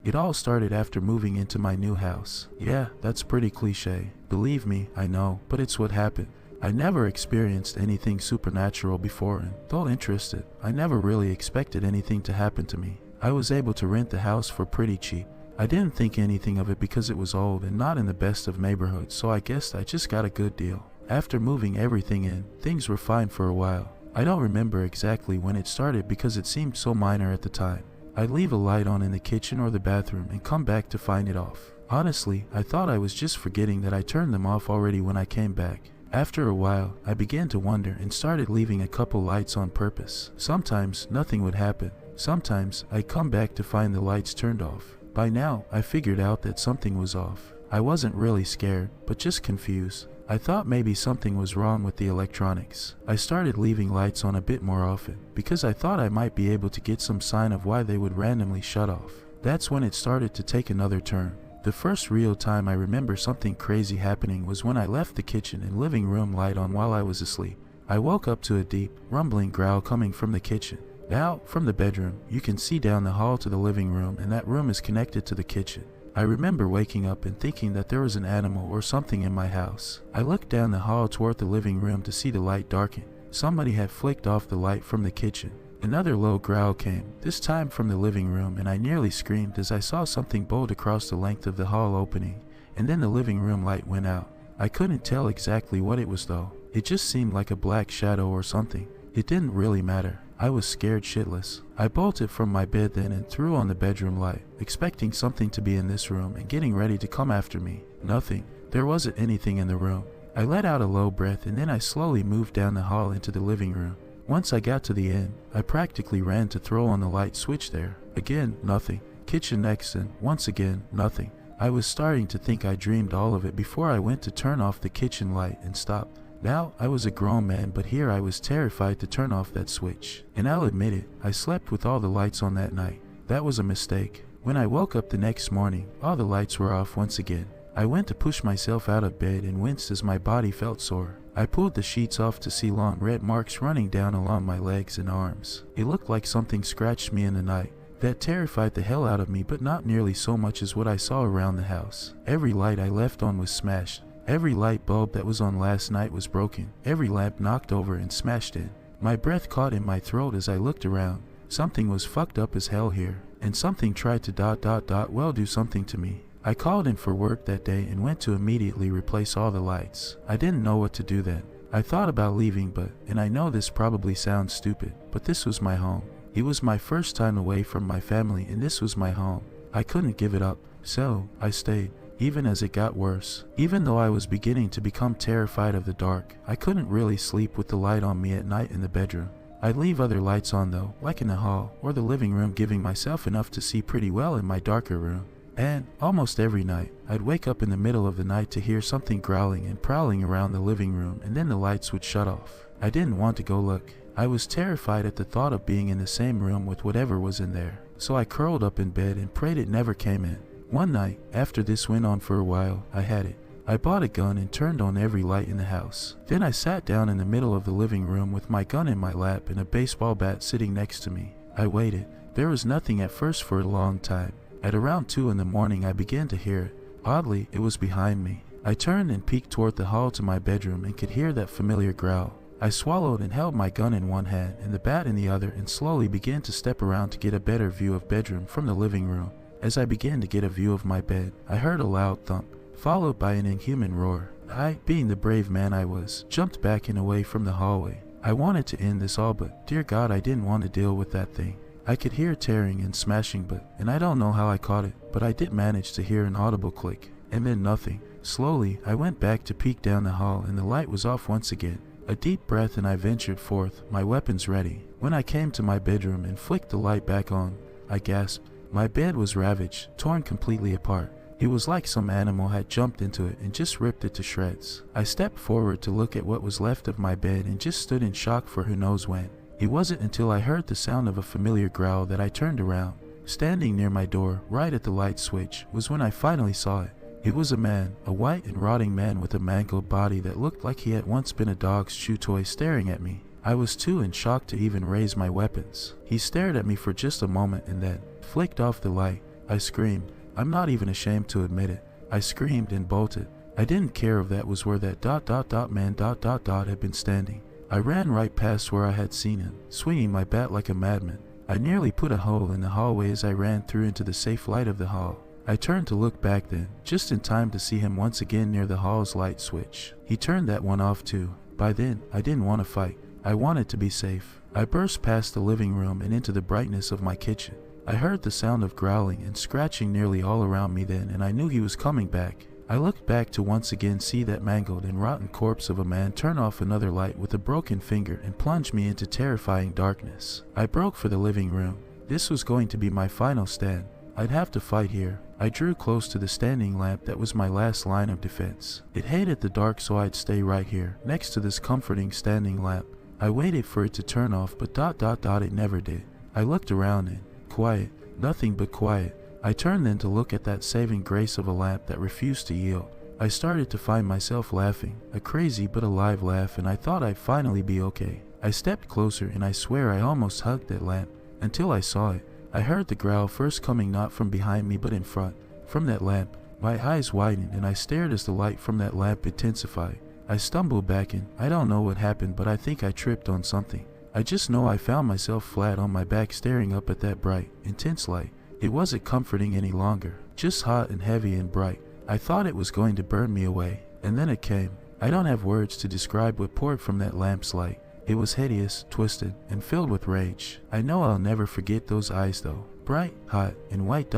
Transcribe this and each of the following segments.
It all started after moving into my new house. Yeah, that's pretty cliche. Believe me, I know, but it's what happened. I never experienced anything supernatural before, and though interested, I never really expected anything to happen to me. I was able to rent the house for pretty cheap. I didn't think anything of it because it was old and not in the best of neighborhoods, so I guessed I just got a good deal. After moving everything in, things were fine for a while. I don't remember exactly when it started because it seemed so minor at the time. I'd leave a light on in the kitchen or the bathroom and come back to find it off. Honestly, I thought I was just forgetting that I turned them off already when I came back. After a while, I began to wonder and started leaving a couple lights on purpose. Sometimes nothing would happen. Sometimes I'd come back to find the lights turned off. By now, I figured out that something was off. I wasn't really scared, but just confused. I thought maybe something was wrong with the electronics. I started leaving lights on a bit more often, because I thought I might be able to get some sign of why they would randomly shut off. That's when it started to take another turn. The first real time I remember something crazy happening was when I left the kitchen and living room light on while I was asleep. I woke up to a deep, rumbling growl coming from the kitchen. Now, from the bedroom, you can see down the hall to the living room, and that room is connected to the kitchen. I remember waking up and thinking that there was an animal or something in my house. I looked down the hall toward the living room to see the light darken. Somebody had flicked off the light from the kitchen. Another low growl came, this time from the living room, and I nearly screamed as I saw something bolt across the length of the hall opening, and then the living room light went out. I couldn't tell exactly what it was though. It just seemed like a black shadow or something. It didn't really matter. I was scared shitless. I bolted from my bed then and threw on the bedroom light, expecting something to be in this room and getting ready to come after me. Nothing. There wasn't anything in the room. I let out a low breath and then I slowly moved down the hall into the living room. Once I got to the end, I practically ran to throw on the light switch there. Again, nothing. Kitchen next and once again, nothing. I was starting to think I dreamed all of it before I went to turn off the kitchen light and stopped. Now, I was a grown man, but here I was terrified to turn off that switch. And I'll admit it, I slept with all the lights on that night. That was a mistake. When I woke up the next morning, all the lights were off once again. I went to push myself out of bed and winced as my body felt sore. I pulled the sheets off to see long red marks running down along my legs and arms. It looked like something scratched me in the night. That terrified the hell out of me, but not nearly so much as what I saw around the house. Every light I left on was smashed. Every light bulb that was on last night was broken. Every lamp knocked over and smashed in. My breath caught in my throat as I looked around. Something was fucked up as hell here, and something tried to well do something to me. I called in for work that day and went to immediately replace all the lights. I didn't know what to do then. I thought about leaving, and I know this probably sounds stupid, but this was my home. It was my first time away from my family and this was my home. I couldn't give it up, so I stayed. Even as it got worse. Even though I was beginning to become terrified of the dark, I couldn't really sleep with the light on me at night in the bedroom. I'd leave other lights on though, like in the hall or the living room, giving myself enough to see pretty well in my darker room. And almost every night, I'd wake up in the middle of the night to hear something growling and prowling around the living room, and then the lights would shut off. I didn't want to go look. I was terrified at the thought of being in the same room with whatever was in there. So I curled up in bed and prayed it never came in. One night, after this went on for a while, I had it. I bought a gun and turned on every light in the house. Then I sat down in the middle of the living room with my gun in my lap and a baseball bat sitting next to me. I waited. There was nothing at first for a long time. At around 2 in the morning, I began to hear it. Oddly, it was behind me. I turned and peeked toward the hall to my bedroom and could hear that familiar growl. I swallowed and held my gun in one hand and the bat in the other and slowly began to step around to get a better view of bedroom from the living room. As I began to get a view of my bed, I heard a loud thump, followed by an inhuman roar. I, being the brave man I was, jumped back and away from the hallway. I wanted to end this all, but dear God, I didn't want to deal with that thing. I could hear tearing and smashing, and I don't know how I caught it, but I did manage to hear an audible click, and then nothing. Slowly, I went back to peek down the hall and the light was off once again. A deep breath and I ventured forth, my weapons ready. When I came to my bedroom and flicked the light back on, I gasped. My bed was ravaged, torn completely apart. It was like some animal had jumped into it and just ripped it to shreds. I stepped forward to look at what was left of my bed and just stood in shock for who knows when. It wasn't until I heard the sound of a familiar growl that I turned around. Standing near my door, right at the light switch, was when I finally saw it. It was a man, a white and rotting man with a mangled body that looked like he had once been a dog's chew toy staring at me. I was too in shock to even raise my weapons. He stared at me for just a moment and then flicked off the light. I screamed. I'm not even ashamed to admit it. I screamed and bolted. I didn't care if that was where that man had been standing. I ran right past where I had seen him, swinging my bat like a madman. I nearly put a hole in the hallway as I ran through into the safe light of the hall. I turned to look back then, just in time to see him once again near the hall's light switch. He turned that one off too. By then, I didn't want to fight. I wanted to be safe. I burst past the living room and into the brightness of my kitchen. I heard the sound of growling and scratching nearly all around me then, and I knew he was coming back. I looked back to once again see that mangled and rotten corpse of a man turn off another light with a broken finger and plunge me into terrifying darkness. I broke for the living room. This was going to be my final stand. I'd have to fight here. I drew close to the standing lamp that was my last line of defense. It hated the dark, so I'd stay right here, next to this comforting standing lamp. I waited for it to turn off, but it never did. I looked around and quiet, nothing but quiet. I turned then to look at that saving grace of a lamp that refused to yield. I started to find myself laughing, a crazy but alive laugh, and I thought I'd finally be okay. I stepped closer and I swear I almost hugged that lamp, until I saw it. I heard the growl first coming not from behind me but in front, from that lamp. My eyes widened and I stared as the light from that lamp intensified. I stumbled back and I don't know what happened, but I think I tripped on something. I just know I found myself flat on my back staring up at that bright, intense light. It wasn't comforting any longer, just hot and heavy and bright. I thought it was going to burn me away, and then it came. I don't have words to describe what poured from that lamp's light. It was hideous, twisted, and filled with rage. I know I'll never forget those eyes though. Bright, hot, and white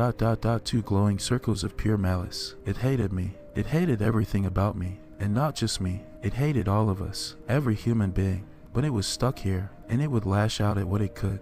two glowing circles of pure malice. It hated me. It hated everything about me. And not just me. It hated all of us. Every human being. But it was stuck here, and it would lash out at what it could.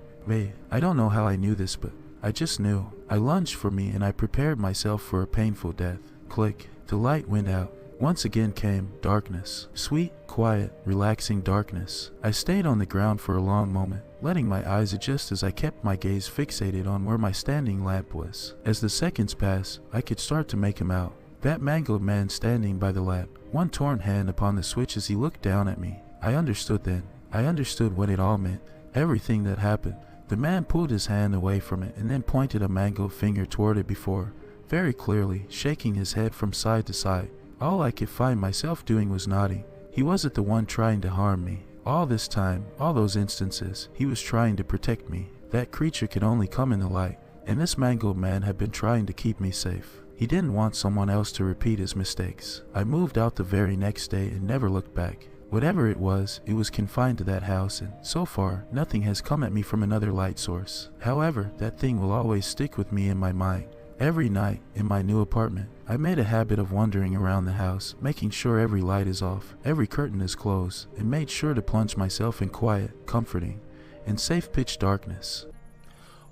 I don't know how I knew this, but I just knew. I lunged for me and I prepared myself for a painful death. Click. The light went out. Once again came darkness. Sweet, quiet, relaxing darkness. I stayed on the ground for a long moment, letting my eyes adjust as I kept my gaze fixated on where my standing lamp was. As the seconds passed, I could start to make him out. That mangled man standing by the lamp, one torn hand upon the switch as he looked down at me. I understood then. I understood what it all meant. Everything that happened. The man pulled his hand away from it and then pointed a mangled finger toward it before, very clearly, shaking his head from side to side. All I could find myself doing was nodding. He wasn't the one trying to harm me. All this time, all those instances, he was trying to protect me. That creature could only come in the light, and this mangled man had been trying to keep me safe. He didn't want someone else to repeat his mistakes. I moved out the very next day and never looked back. Whatever it was confined to that house, and so far, nothing has come at me from another light source. However, that thing will always stick with me in my mind. Every night, in my new apartment, I made a habit of wandering around the house, making sure every light is off, every curtain is closed, and made sure to plunge myself in quiet, comforting, and safe pitch darkness.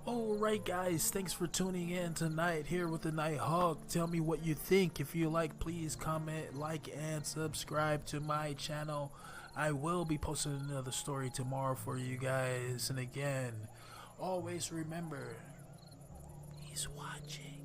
Alright guys, thanks for tuning in tonight here with the Night Hawk. Tell me what you think. If you like, please comment, like, and subscribe to my channel. I will be posting another story tomorrow for you guys. And again, always remember, he's watching.